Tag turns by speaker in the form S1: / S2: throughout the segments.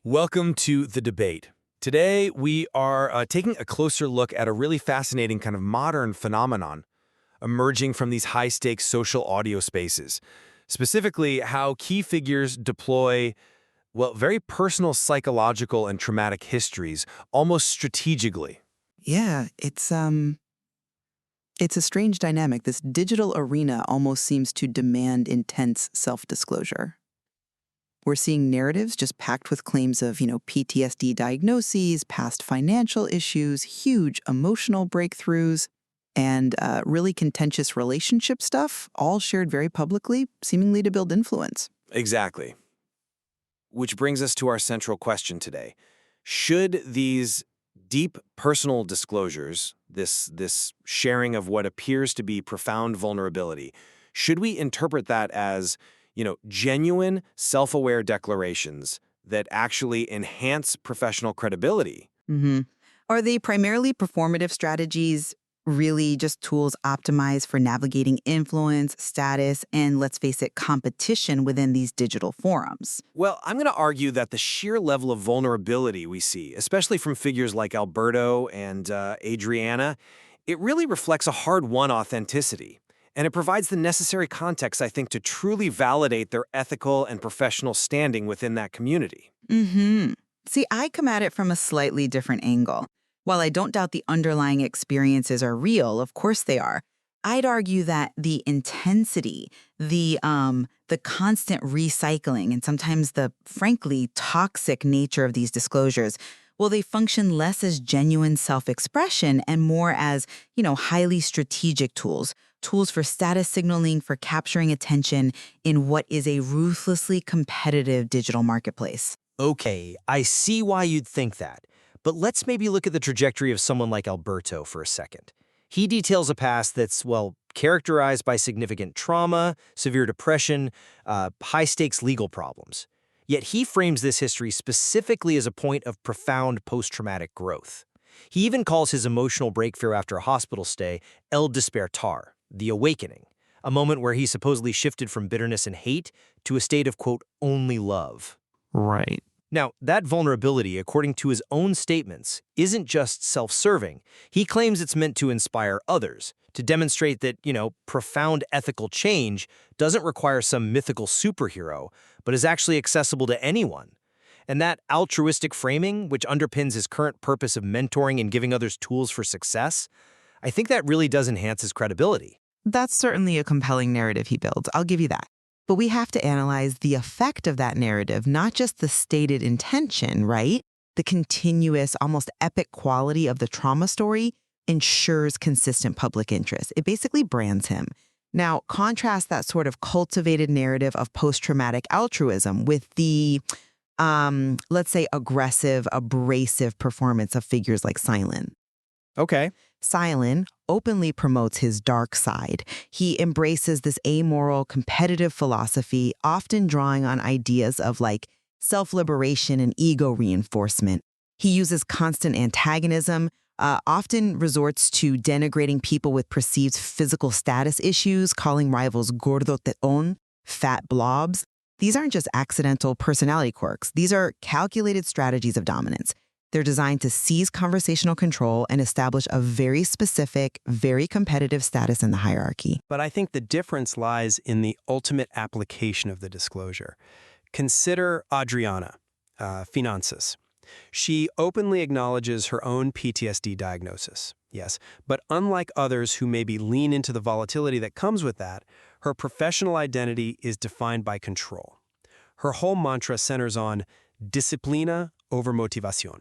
S1: Welcome to The Debate. Today, we are taking a closer look at a really fascinating kind of modern phenomenon emerging from these high-stakes social audio spaces. Specifically, how key figures deploy, well, very personal psychological and traumatic histories, almost strategically.
S2: Yeah, it's a strange dynamic. This digital arena almost seems to demand intense self-disclosure. We're seeing narratives just packed with claims of, PTSD diagnoses, past financial issues, huge emotional breakthroughs, and really contentious relationship stuff, all shared very publicly, seemingly to build influence.
S1: Exactly. Which brings us to our central question today. Should these deep personal disclosures, this sharing of what appears to be profound vulnerability, should we interpret that as, genuine, self-aware declarations that actually enhance professional credibility?
S2: hmm Are they primarily performative strategies, really just tools optimized for navigating influence, status, and, let's face it, competition within these digital forums?
S1: Well, I'm going to argue that the sheer level of vulnerability we see, especially from figures like Alberto and Adriana, it really reflects a hard-won authenticity. And it provides the necessary context, I think, to truly validate their ethical and professional standing within that community.
S2: hmm See, I come at it from a slightly different angle. While I don't doubt the underlying experiences are real, of course they are, I'd argue that the intensity, the constant recycling, and sometimes the frankly toxic nature of these disclosures, well, they function less as genuine self-expression and more as, highly strategic tools for status signaling, for capturing attention in what is a ruthlessly competitive digital marketplace.
S3: Okay, I see why you'd think that. But let's maybe look at the trajectory of someone like Alberto for a second. He details a past that's, characterized by significant trauma, severe depression, high-stakes legal problems. Yet he frames this history specifically as a point of profound post-traumatic growth. He even calls his emotional breakthrough after a hospital stay el despertar, the awakening, a moment where he supposedly shifted from bitterness and hate to a state of, quote, only love.
S4: Right.
S3: Now, that vulnerability, according to his own statements, isn't just self-serving. He claims it's meant to inspire others, to demonstrate that, profound ethical change doesn't require some mythical superhero, but is actually accessible to anyone. And that altruistic framing, which underpins his current purpose of mentoring and giving others tools for success, I think that really does enhance his credibility.
S2: That's certainly a compelling narrative he builds, I'll give you that. But we have to analyze the effect of that narrative, not just the stated intention, right? The continuous, almost epic quality of the trauma story ensures consistent public interest. It basically brands him. Now, contrast that sort of cultivated narrative of post-traumatic altruism with the, let's say, aggressive, abrasive performance of figures like Silent.
S3: Okay.
S2: Silent openly promotes his dark side. He embraces this amoral, competitive philosophy, often drawing on ideas of self-liberation and ego reinforcement. He uses constant antagonism, often resorts to denigrating people with perceived physical status issues, calling rivals gordoteón, fat blobs. These aren't just accidental personality quirks. These are calculated strategies of dominance. They're designed to seize conversational control and establish a very specific, very competitive status in the hierarchy.
S4: But I think the difference lies in the ultimate application of the disclosure. Consider Adriana, Finances. She openly acknowledges her own PTSD diagnosis, yes, but unlike others who maybe lean into the volatility that comes with that, her professional identity is defined by control. Her whole mantra centers on disciplina over motivación.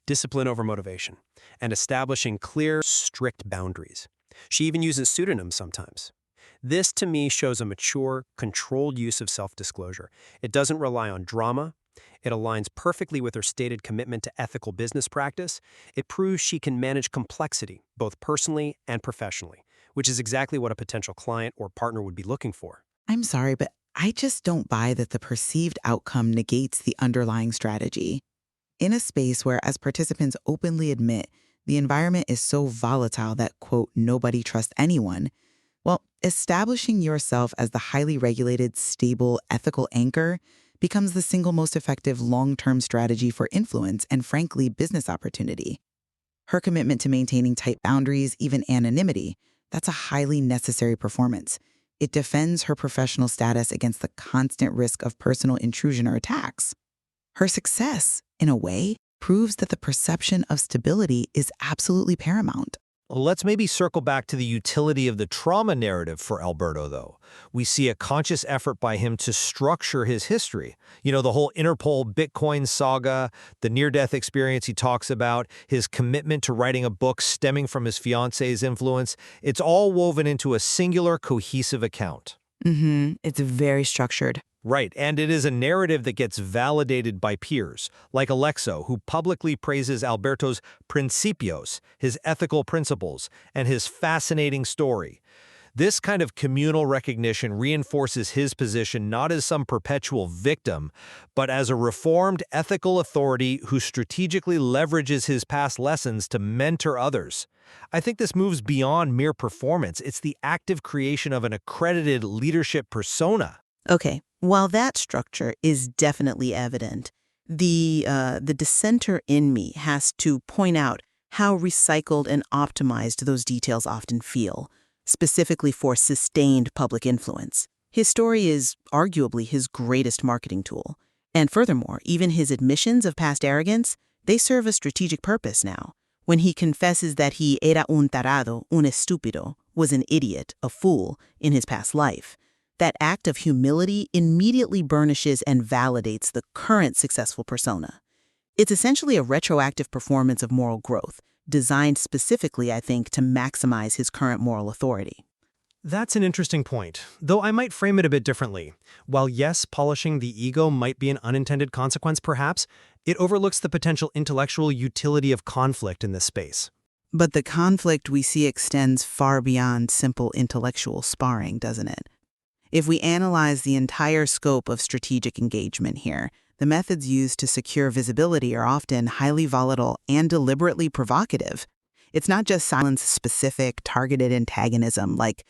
S4: Discipline over motivation, and establishing clear, strict boundaries. She even uses pseudonyms sometimes. This, to me, shows a mature, controlled use of self-disclosure. It doesn't rely on drama. It aligns perfectly with her stated commitment to ethical business practice. It proves she can manage complexity, both personally and professionally, which is exactly what a potential client or partner would be looking for.
S2: I'm sorry, but I just don't buy that the perceived outcome negates the underlying strategy. In a space where, as participants openly admit, the environment is so volatile that, quote, nobody trusts anyone, well, establishing yourself as the highly regulated, stable, ethical anchor becomes the single most effective long-term strategy for influence and, frankly, business opportunity. Her commitment to maintaining tight boundaries, even anonymity, that's a highly necessary performance. It defends her professional status against the constant risk of personal intrusion or attacks. Her success, in a way, proves that the perception of stability is absolutely paramount.
S3: Let's maybe circle back to the utility of the trauma narrative for Alberto, though. We see a conscious effort by him to structure his history. You know, the whole Interpol Bitcoin saga, the near-death experience he talks about, his commitment to writing a book stemming from his fiance's influence. It's all woven into a singular, cohesive account.
S2: It's very structured.
S3: Right, and it is a narrative that gets validated by peers, like Alexo, who publicly praises Alberto's principios, his ethical principles, and his fascinating story. This kind of communal recognition reinforces his position not as some perpetual victim, but as a reformed ethical authority who strategically leverages his past lessons to mentor others. I think this moves beyond mere performance. It's the active creation of an accredited leadership persona.
S5: Okay, while that structure is definitely evident, the dissenter in me has to point out how recycled and optimized those details often feel, specifically for sustained public influence. His story is arguably his greatest marketing tool. And furthermore, even his admissions of past arrogance, they serve a strategic purpose now. When he confesses that he era un tarado, un estúpido, was an idiot, a fool, in his past life, that act of humility immediately burnishes and validates the current successful persona. It's essentially a retroactive performance of moral growth, designed specifically, I think, to maximize his current moral authority.
S4: That's an interesting point, though I might frame it a bit differently. While yes, polishing the ego might be an unintended consequence perhaps, it overlooks the potential intellectual utility of conflict in this space.
S2: But the conflict we see extends far beyond simple intellectual sparring, doesn't it? If we analyze the entire scope of strategic engagement here, the methods used to secure visibility are often highly volatile and deliberately provocative. It's not just silence-specific, targeted antagonism, like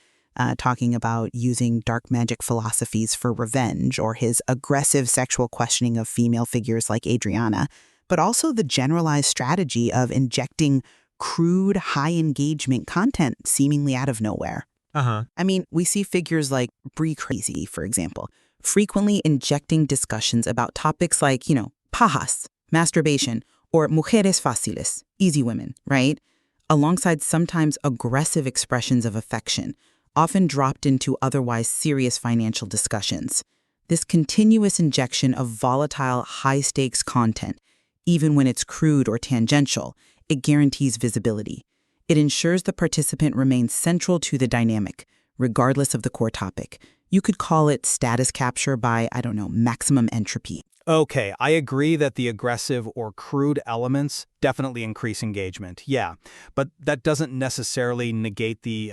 S2: talking about using dark magic philosophies for revenge or his aggressive sexual questioning of female figures like Adriana, but also the generalized strategy of injecting crude, high-engagement content seemingly out of nowhere. I mean, we see figures like Brie Crazy, for example, frequently injecting discussions about topics like, pajas, masturbation, or mujeres fáciles, easy women, right? Alongside sometimes aggressive expressions of affection, often dropped into otherwise serious financial discussions. This continuous injection of volatile, high-stakes content, even when it's crude or tangential, it guarantees visibility. It ensures the participant remains central to the dynamic, regardless of the core topic. You could call it status capture by, maximum entropy.
S6: Okay, I agree that the aggressive or crude elements definitely increase engagement, yeah. But that doesn't necessarily negate the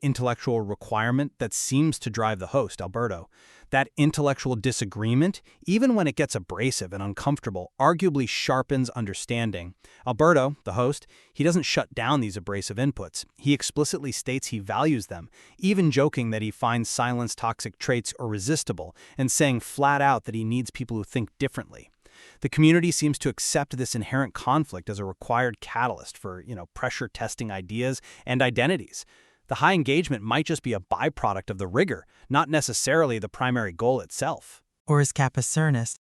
S6: intellectual requirement that seems to drive the host, Alberto. That intellectual disagreement, even when it gets abrasive and uncomfortable, arguably sharpens understanding. Alberto, the host, he doesn't shut down these abrasive inputs. He explicitly states he values them, even joking that he finds silence toxic traits irresistible, and saying flat out that he needs people who think differently. The community seems to accept this inherent conflict as a required catalyst for, pressure testing ideas and identities. The high engagement might just be a byproduct of the rigor, not necessarily the primary goal itself.
S2: Or as Capacernus,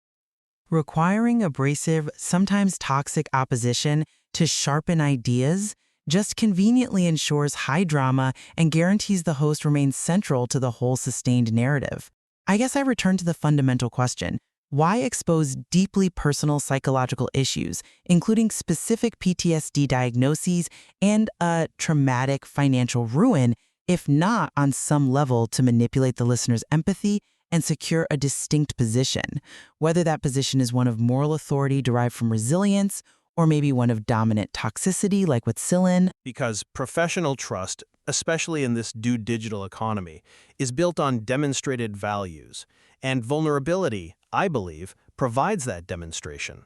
S2: requiring abrasive, sometimes toxic opposition to sharpen ideas just conveniently ensures high drama and guarantees the host remains central to the whole sustained narrative. I guess I return to the fundamental question. Why expose deeply personal psychological issues, including specific PTSD diagnoses and a traumatic financial ruin, if not on some level to manipulate the listener's empathy and secure a distinct position, whether that position is one of moral authority derived from resilience or maybe one of dominant toxicity like with Celine?
S6: Because professional trust, especially in this new digital economy, is built on demonstrated values, and vulnerability, I believe, provides that demonstration.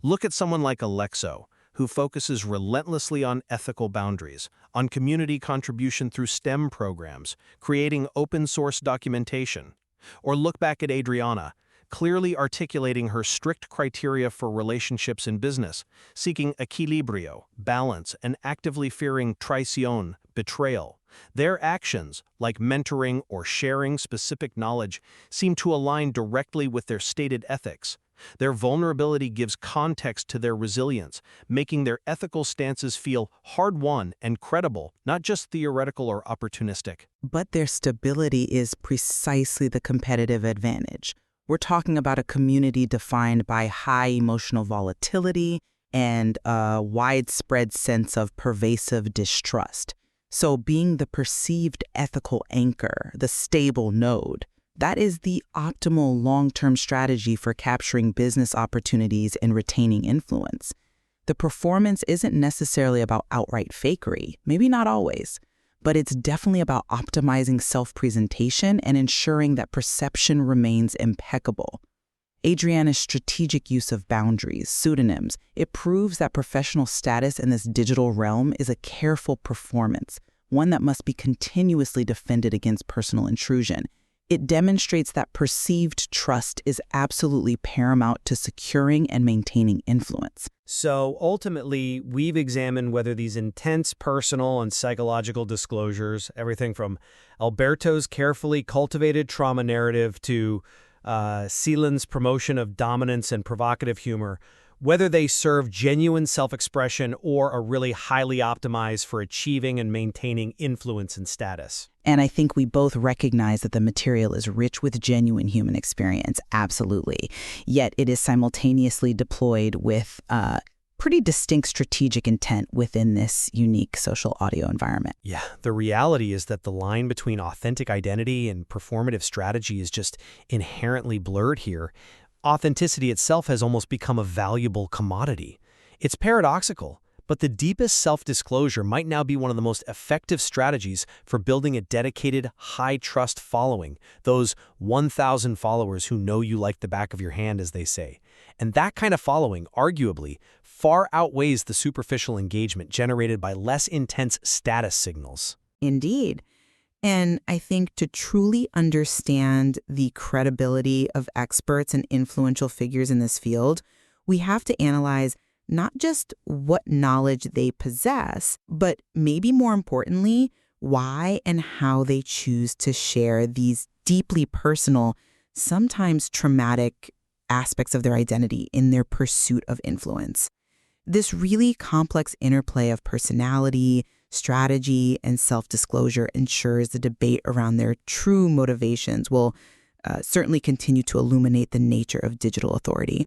S6: Look at someone like Alexo, who focuses relentlessly on ethical boundaries, on community contribution through STEM programs, creating open-source documentation. Or look back at Adriana,
S7: clearly articulating her strict criteria for relationships in business, seeking equilibrio, balance, and actively fearing traición, betrayal. Their actions, like mentoring or sharing specific knowledge, seem to align directly with their stated ethics. Their vulnerability gives context to their resilience, making their ethical stances feel hard-won and credible, not just theoretical or opportunistic.
S2: But their stability is precisely the competitive advantage. We're talking about a community defined by high emotional volatility and a widespread sense of pervasive distrust. So being the perceived ethical anchor, the stable node, that is the optimal long-term strategy for capturing business opportunities and retaining influence. The performance isn't necessarily about outright fakery, maybe not always, but it's definitely about optimizing self-presentation and ensuring that perception remains impeccable. Adriana's strategic use of boundaries, pseudonyms, it proves that professional status in this digital realm is a careful performance, one that must be continuously defended against personal intrusion. It demonstrates that perceived trust is absolutely paramount to securing and maintaining influence.
S3: So ultimately, we've examined whether these intense personal and psychological disclosures, everything from Alberto's carefully cultivated trauma narrative to Seelan's promotion of dominance and provocative humor, whether they serve genuine self-expression or are really highly optimized for achieving and maintaining influence and status.
S2: And I think we both recognize that the material is rich with genuine human experience, absolutely. Yet it is simultaneously deployed with pretty distinct strategic intent within this unique social audio environment.
S3: Yeah, the reality is that the line between authentic identity and performative strategy is just inherently blurred here. Authenticity itself has almost become a valuable commodity. It's paradoxical, but the deepest self-disclosure might now be one of the most effective strategies for building a dedicated, high-trust following, those 1,000 followers who know you like the back of your hand, as they say. And that kind of following, arguably, far outweighs the superficial engagement generated by less intense status signals.
S2: Indeed. And I think to truly understand the credibility of experts and influential figures in this field, we have to analyze not just what knowledge they possess, but maybe more importantly, why and how they choose to share these deeply personal, sometimes traumatic aspects of their identity in their pursuit of influence. This really complex interplay of personality, strategy, and self-disclosure ensures the debate around their true motivations will certainly continue to illuminate the nature of digital authority.